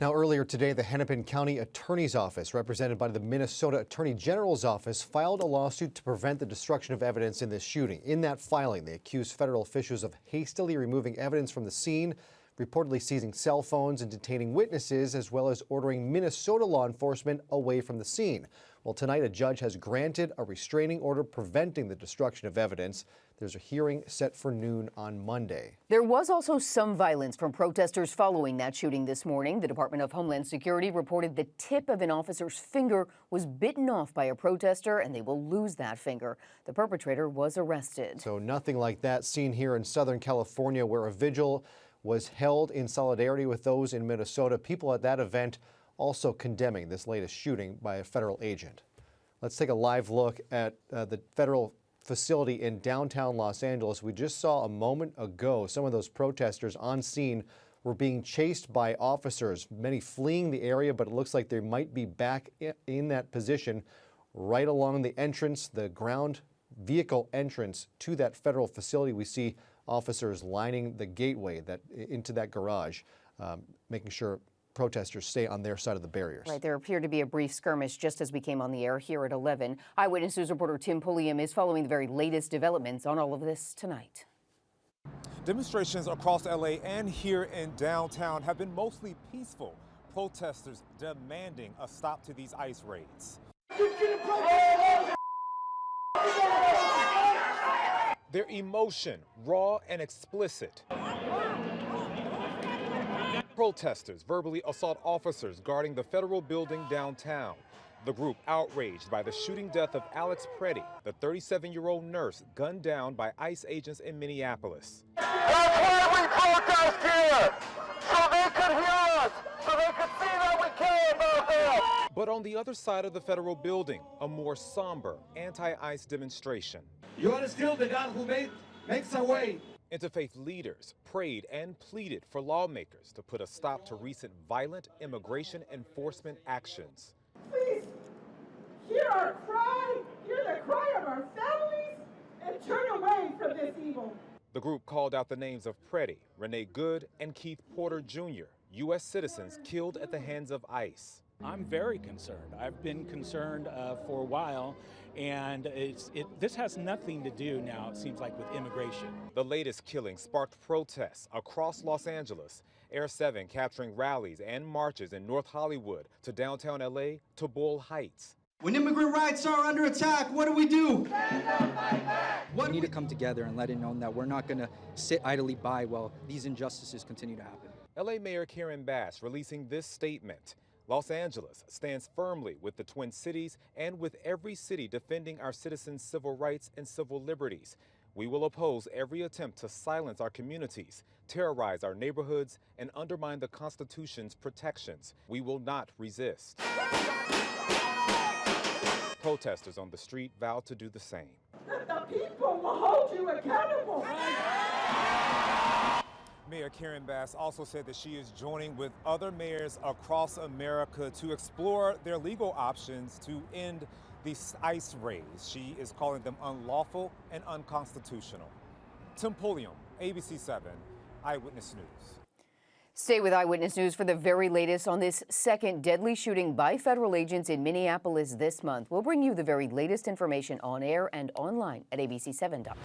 Now, earlier today, the Hennepin County Attorney's Office, represented by the Minnesota Attorney General's Office, filed a lawsuit to prevent the destruction of evidence in this shooting. In that filing, they accused federal officials of hastily removing evidence from the scene, reportedly seizing cell phones and detaining witnesses, as well as ordering Minnesota law enforcement away from the scene. Well, tonight, a judge has granted a restraining order preventing the destruction of evidence. There's a hearing set for noon on Monday. There was also some violence from protesters following that shooting this morning. The Department of Homeland Security reported the tip of an officer's finger was bitten off by a protester, and they will lose that finger. The perpetrator was arrested. So nothing like that seen here in Southern California, where a vigil was held in solidarity with those in Minnesota. People at that event also condemning this latest shooting by a federal agent. Let's take a live look at the federal facility in downtown Los Angeles. We just saw a moment ago some of those protesters on scene were being chased by officers, many fleeing the area, but it looks like they might be back in that position right along the entrance, the ground vehicle entrance to that federal facility. We see officers lining the gateway into that garage, making sure protesters stay on their side of the barriers. Right, there appeared to be a brief skirmish just as we came on the air here at 11. Eyewitness News reporter Tim Pulliam is following the very latest developments on all of this tonight. Demonstrations across LA and here in downtown have been mostly peaceful. Protesters demanding a stop to these ICE raids. Their emotion, raw and explicit. Protesters verbally assault officers guarding the federal building downtown. The group outraged by the shooting death of Alex Pretti, the 37-year-old nurse gunned down by ICE agents in Minneapolis. That's why we protest here, so they could hear us, so they could see that we care about them. But on the other side of the federal building, a more somber anti-ICE demonstration. You are still the God who makes a way. Interfaith leaders prayed and pleaded for lawmakers to put a stop to recent violent immigration enforcement actions. Please hear our cry, hear the cry of our families, and turn away from this evil. The group called out the names of Pretti, Renee Good, and Keith Porter Jr., U.S. citizens killed at the hands of ICE. I'm very concerned. I've been concerned for a while, and this has nothing to do now, it seems like, with immigration. The latest killing sparked protests across Los Angeles. Air 7 capturing rallies and marches in North Hollywood to downtown LA to Boyle Heights. When immigrant rights are under attack, what do we do? Stand up, fight back. We need to come together and let it known that we're not going to sit idly by while these injustices continue to happen. LA Mayor Karen Bass releasing this statement. Los Angeles stands firmly with the Twin Cities and with every city defending our citizens' civil rights and civil liberties. We will oppose every attempt to silence our communities, terrorize our neighborhoods, and undermine the Constitution's protections. We will not resist. Protesters on the street vowed to do the same. The people will hold you accountable. Mayor Karen Bass also said that she is joining with other mayors across America to explore their legal options to end these ICE raids. She is calling them unlawful and unconstitutional. Tim Pulliam, ABC 7, Eyewitness News. Stay with Eyewitness News for the very latest on this second deadly shooting by federal agents in Minneapolis this month. We'll bring you the very latest information on air and online at abc7.com.